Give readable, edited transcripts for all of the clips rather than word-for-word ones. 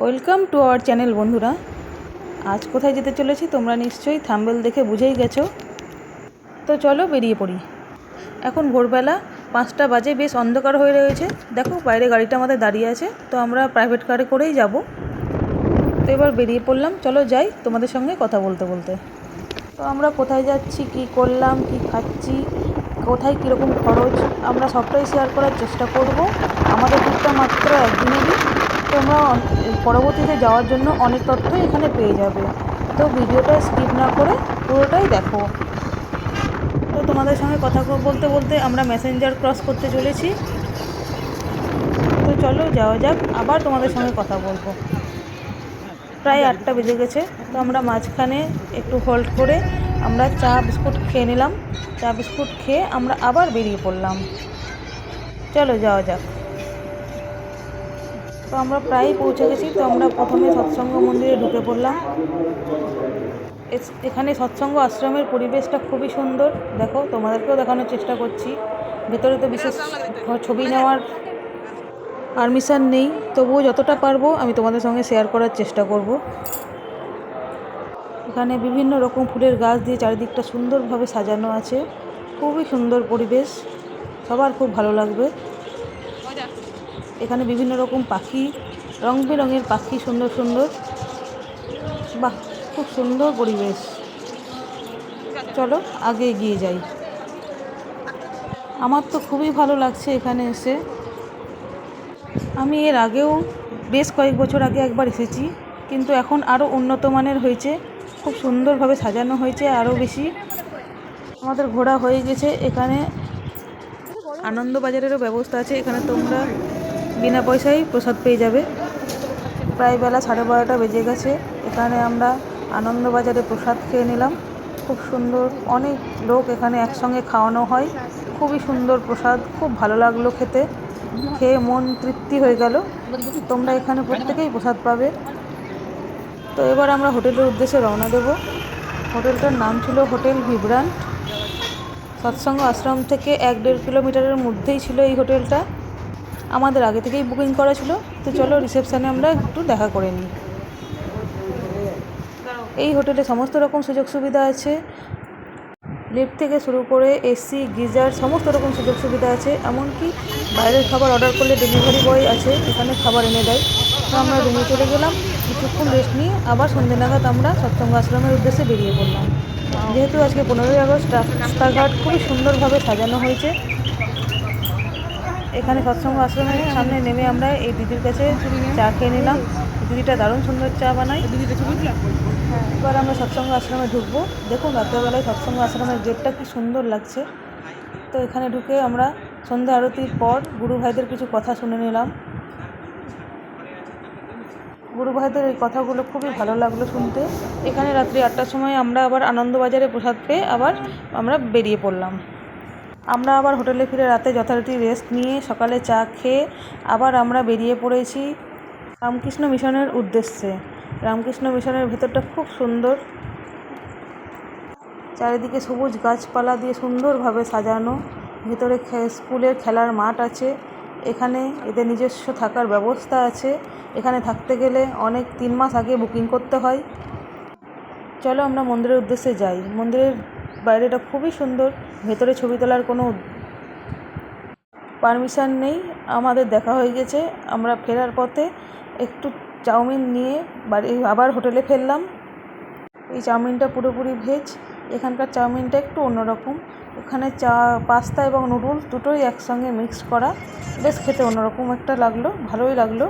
Welcome to our channel বন্ধুরা। আজ কোথায় যেতে চলেছি তোমরা নিশ্চয়ই থাম্বনেল দেখে বুঝেই গেছো। তো চলো বেরিয়ে পড়ি। এখন ভোরবেলা 5টা বাজে, বেশ অন্ধকার হয়ে রয়েছে। দেখো বাইরে গাড়িটা আমাদের দাঁড়িয়ে আছে, তো আমরা প্রাইভেট কারে করেই যাব। তো এবার বেরিয়ে পড়লাম, চলো যাই তোমাদের সঙ্গে কথা বলতে বলতে। তো আমরা কোথায় যাচ্ছি, কি করলাম, কি খাচ্ছি, কোথায় কীরকম খরচ, আমরা সবটাই শেয়ার করার চেষ্টা করব। আমাদের ট্রিপটা মাত্র একদিনেরই, তোমরা পরবর্তীতে যাওয়ার জন্য অনেক তথ্যই এখানে পেয়ে যাবে। তো ভিডিওটা স্কিপ না করে পুরোটাই দেখো। তো তোমাদের সঙ্গে কথা বলতে বলতে আমরা মেসেঞ্জার ক্রস করতে চলেছি। তো চলো যাওয়া যাক, আবার তোমাদের সঙ্গে কথা বলবো। প্রায় 8টা বেজে গেছে। তো আমরা মাঝখানে একটু হোল্ড করে আমরা চা বিস্কুট খেয়ে নিলাম। চা বিস্কুট খেয়ে আমরা আবার বেরিয়ে পড়লাম। চলো যাওয়া যাক। তো আমরা প্রায় পৌঁছে গেছি। তো আমরা প্রথমে সৎসঙ্গ মন্দিরে ঢুকে পড়লাম। এখানে সৎসঙ্গ আশ্রমের পরিবেশটা খুবই সুন্দর। দেখো তোমাদেরকেও দেখানোর চেষ্টা করছি। ভেতরে তো বিশেষ ছবি নেওয়ার পারমিশন নেই, তবুও যতটা পারবো আমি তোমাদের সঙ্গে শেয়ার করার চেষ্টা করব। এখানে বিভিন্ন রকম ফুলের গাছ দিয়ে চারিদিকটা সুন্দরভাবে সাজানো আছে। খুবই সুন্দর পরিবেশ, সবার খুব ভালো লাগবে। এখানে বিভিন্ন রকম পাখি, রং বেরঙের পাখি, সুন্দর সুন্দর। বাহ, খুব সুন্দর পরিবেশ। চলো আগে এগিয়ে যাই। আমার তো খুবই ভালো লাগছে এখানে এসে। আমি এর আগেও বেশ কয়েক বছর আগে একবার এসেছি, কিন্তু এখন আরও উন্নত মানের হয়েছে, খুব সুন্দরভাবে সাজানো হয়েছে আরও বেশি। আমাদের ঘোরা হয়ে গেছে। এখানে আনন্দবাজারেরও ব্যবস্থা আছে, এখানে তোমরা বিনা পয়সায় প্রসাদ পেয়ে যাবে। প্রায় বেলা 12:30 বেজে গেছে। এখানে আমরা আনন্দবাজারে প্রসাদ খেয়ে নিলাম। খুব সুন্দর, অনেক লোক এখানে একসঙ্গে খাওয়ানো হয়। খুবই সুন্দর প্রসাদ, খুব ভালো লাগলো খেতে। খেয়ে মন তৃপ্তি হয়ে গেল। তোমরা এখানে প্রত্যেকেই প্রসাদ পাবে। তো এবার আমরা হোটেলের উদ্দেশ্যে রওনা দেব। হোটেলটার নাম ছিল হোটেল ভিব্রান্ট। সৎসঙ্গ আশ্রম থেকে 1-1.5 কিলোমিটারের মধ্যেই ছিল এই হোটেলটা। আমাদের আগে থেকেই বুকিং করা ছিল। তো চলো রিসেপশানে আমরা একটু দেখা করে নিই। এই হোটেলে সমস্ত রকম সুযোগ সুবিধা আছে। লিফট থেকে শুরু করে এসি, গিজার, সমস্ত রকম সুযোগ সুবিধা আছে। এমনকি বাইরের খাবার অর্ডার করলে ডেলিভারি বয় আছে, এখানে খাবার এনে দেয়। তো আমরা রুমে চলে গেলাম, কিছুক্ষণ রেস্ট নিয়ে আবার সন্ধ্যে নাগাদ আমরা সৎসঙ্গ আশ্রমের উদ্দেশ্যে বেরিয়ে পড়লাম। যেহেতু আজকে 15ই আগস্ট, রাস্তাঘাট খুবই সুন্দরভাবে সাজানো হয়েছে। এখানে সৎসঙ্গ আশ্রমের সামনে নেমে আমরা এই দিদির কাছে চা খেয়ে নিলাম। দিদিটা দারুণ সুন্দর চা বানায়। এবার আমরা সৎসঙ্গ আশ্রমে ঢুকবো। দেখুন রাত্রেবেলায় সৎসঙ্গ আশ্রমের গেটটা কি সুন্দর লাগছে। তো এখানে ঢুকে আমরা সন্ধ্যা আরতির পর গুরু ভাইদের কিছু কথা শুনে নিলাম। গুরু ভাইদের এই কথাগুলো খুবই ভালো লাগলো শুনতে। এখানে রাত্রি 8টার সময় আমরা আবার আনন্দবাজারে প্রসাদ পেয়ে আবার আমরা বেরিয়ে পড়লাম। আমরা আবার হোটেলে ফিরে রাতে যথারীতি রেস্ট নিয়ে সকালে চা খেয়ে আবার আমরা বেরিয়ে পড়েছি রামকৃষ্ণ মিশনের উদ্দেশ্যে। রামকৃষ্ণ মিশনের ভেতরটা খুব সুন্দর, চারিদিকে সবুজ গাছপালা দিয়ে সুন্দরভাবে সাজানো। ভেতরে স্কুলের খেলার মাঠ আছে। এখানে এদের নিজস্ব থাকার ব্যবস্থা আছে। এখানে থাকতে গেলে 3 মাস আগে বুকিং করতে হয়। চলো আমরা মন্দিরের উদ্দেশ্যে যাই। মন্দিরের বাইরেটা খুবই সুন্দর। ভেতরে ছবি তোলার কোনো পারমিশন নেই। আমাদের দেখা হয়ে গেছে। আমরা ফেরার পথে একটু চাউমিন নিয়ে আবার হোটেলে ফেরলাম। এই চাউমিনটা পুরোপুরি ভেজ। এখানকার চাউমিনটা একটু অন্যরকম। ওখানে পাস্তা এবং নুডলস দুটোই একসঙ্গে মিক্সড করা, বেশ খেতে অন্যরকম একটা লাগলো, ভালোই লাগলো।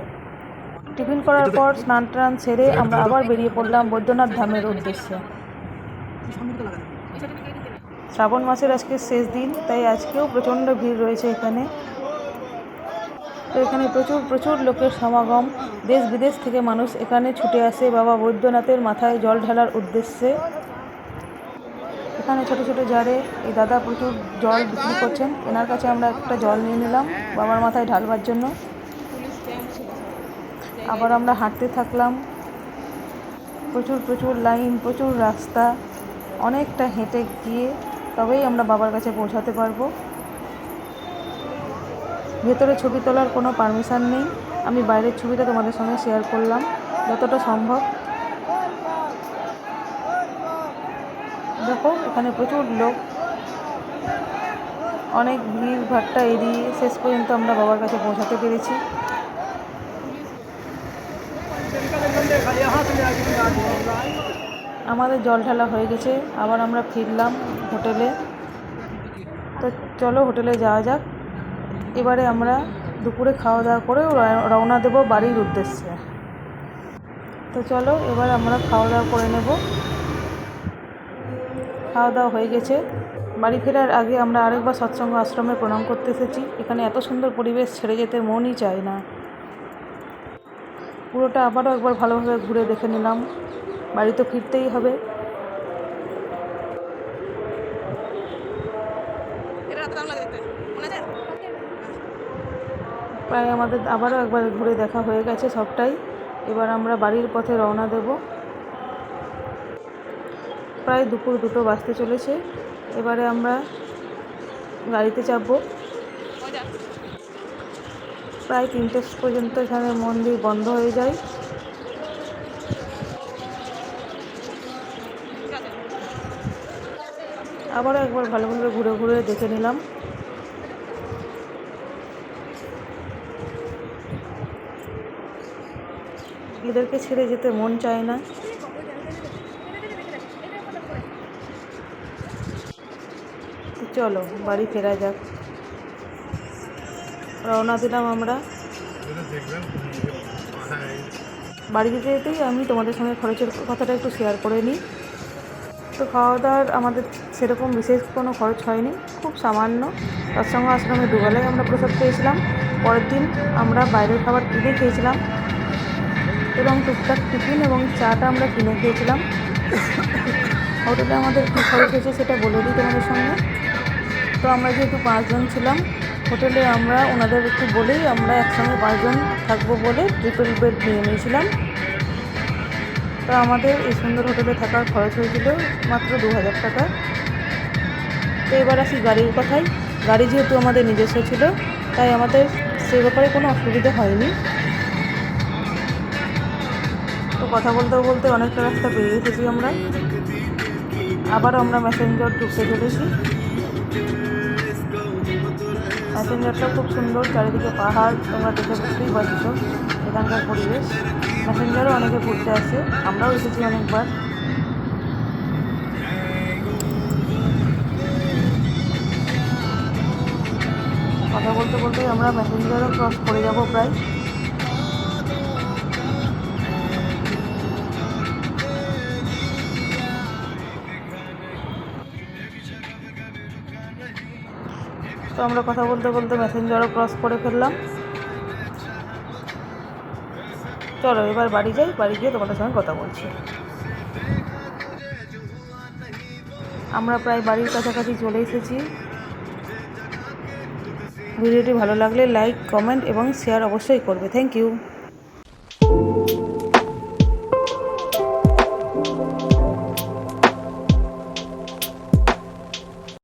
টিফিন করার পর স্নান টান সেরে আমরা আবার বেরিয়ে পড়লাম বৈদ্যনাথ ধামের উদ্দেশ্যে। শ্রাবণ মাসের আজকে শেষ দিন, তাই আজকেও প্রচণ্ড ভিড় রয়েছে এখানে। তো এখানে প্রচুর লোকের সমাগম। দেশ বিদেশ থেকে মানুষ এখানে ছুটে আসে বাবা বৈদ্যনাথের মাথায় জল ঢালার উদ্দেশ্যে। এখানে ছোট ছোট জারে এই দাদা প্রচুর জল বিক্রি করছেন। এনার কাছে আমরা একটা জল নিয়ে নিলাম বাবার মাথায় ঢালবার জন্য। আবার আমরা হাঁটতে থাকলাম। প্রচুর লাইন, প্রচুর রাস্তা, অনেকটা হেঁটে গিয়ে তবেই আমরা বাবার কাছে পৌঁছাতে পারবো। ভেতরে ছবি তোলার কোনো পারমিশন নেই। আমি বাইরের ছবিটা তোমাদের সঙ্গে শেয়ার করলাম যতটা সম্ভব। দেখো এখানে প্রচুর লোক, অনেক ভিড় ভাট্টা এড়িয়ে শেষ পর্যন্ত আমরা বাবার কাছে পৌঁছাতে পেরেছি। আমাদের জল ঢালা হয়ে গেছে, আবার আমরা ফিরলাম হোটেলে। তো চলো হোটেলে যাওয়া যাক। এবারে আমরা দুপুরে খাওয়া দাওয়া করে রওনা দেব বাড়ির উদ্দেশ্যে। তো চলো এবার আমরা খাওয়া দাওয়া করে নেব। খাওয়া দাওয়া হয়ে গেছে। বাড়ি ফেরার আগে আমরা আরেকবার সৎসঙ্গ আশ্রমে প্রণাম করতে এসেছি। এখানে এত সুন্দর পরিবেশ ছেড়ে যেতে মনই চায় না। পুরোটা আবারও একবার ভালোভাবে ঘুরে দেখে নিলাম। বাড়ি তো ফিরতেই হবে। প্রায় আমাদের আবারও একবার ঘুরে দেখা হয়ে গেছে সবটাই। এবার আমরা বাড়ির পথে রওনা দেব। প্রায় দুপুর 2টো বাজতে চলেছে। এবারে আমরা গাড়িতে চাপবো। প্রায় 3টে পর্যন্ত এখানে মন্দির বন্ধ হয়ে যায়। আবারও একবার ভালোভাবে ঘুরে ঘুরে দেখে নিলাম। এদেরকে ছেড়ে যেতে মন চায় না। চলো বাড়ি ফেরা যাক। রওনা দিলাম আমরা। বাড়ি যেতে যেতেই আমি তোমাদের সঙ্গে খরচের কথাটা একটু শেয়ার করে নিই। তো খাওয়া দাওয়ার আমাদের সেরকম বিশেষ কোনো খরচ হয়নি, খুব সামান্য। সৎসঙ্গ আশ্রমে দুবেলায় আমরা প্রসাদ পেয়েছিলাম। পরের দিন আমরা বাইরের খাবার কিনে খেয়েছিলাম এবং টুকটাক টিফিন এবং চাটা আমরা কিনে খেয়েছিলাম। হোটেলে আমাদের কী খরচ হয়েছে সেটা বলে দিই তোমাদের সঙ্গে। তো আমরা যেহেতু 5 জন ছিলাম হোটেলে, আমরা ওনাদের একটু বলেই আমরা একসঙ্গে 5 জন থাকবো বলে ট্রিপল বেড নিয়ে নিয়েছিলাম। তো আমাদের এই সুন্দর হোটেলে থাকার খরচ হয়েছিল মাত্র 2000 টাকা। তো এবার আসি গাড়ির কথায়। গাড়ি যেহেতু আমাদের নিজস্ব ছিল তাই আমাদের সে ব্যাপারে কোনো অসুবিধা হয়নি। তো কথা বলতে বলতে অনেকটা রাস্তা পেরিয়ে এসেছি আমরা। আবার আমরা ম্যাসেঞ্জার ঢুকতে চলেছি। ম্যাসেঞ্জারটা খুব সুন্দর, চারিদিকে পাহাড়, তোমরা দেখে বুঝতেই পারছো এখানকার পরিবেশ। ম্যাসেঞ্জারও অনেকে ঘুরতে আসে, আমরাও এসেছি অনেকবার। কথা বলতে বলতে আমরা ম্যাসেঞ্জারও ক্রস করে যাব প্রায়। তো আমরা কথা বলতে বলতে ম্যাসেঞ্জারও ক্রস করে ফেললাম। চলো এবার বাড়ি যাই, বাড়ি গিয়ে তোমাদের সঙ্গে কথা বলছি। আমরা প্রায় বাড়ির কাছাকাছি চলে এসেছি। ভিডিওটি ভালো লাগলে লাইক, কমেন্ট এবং শেয়ার অবশ্যই করবে। Thank you.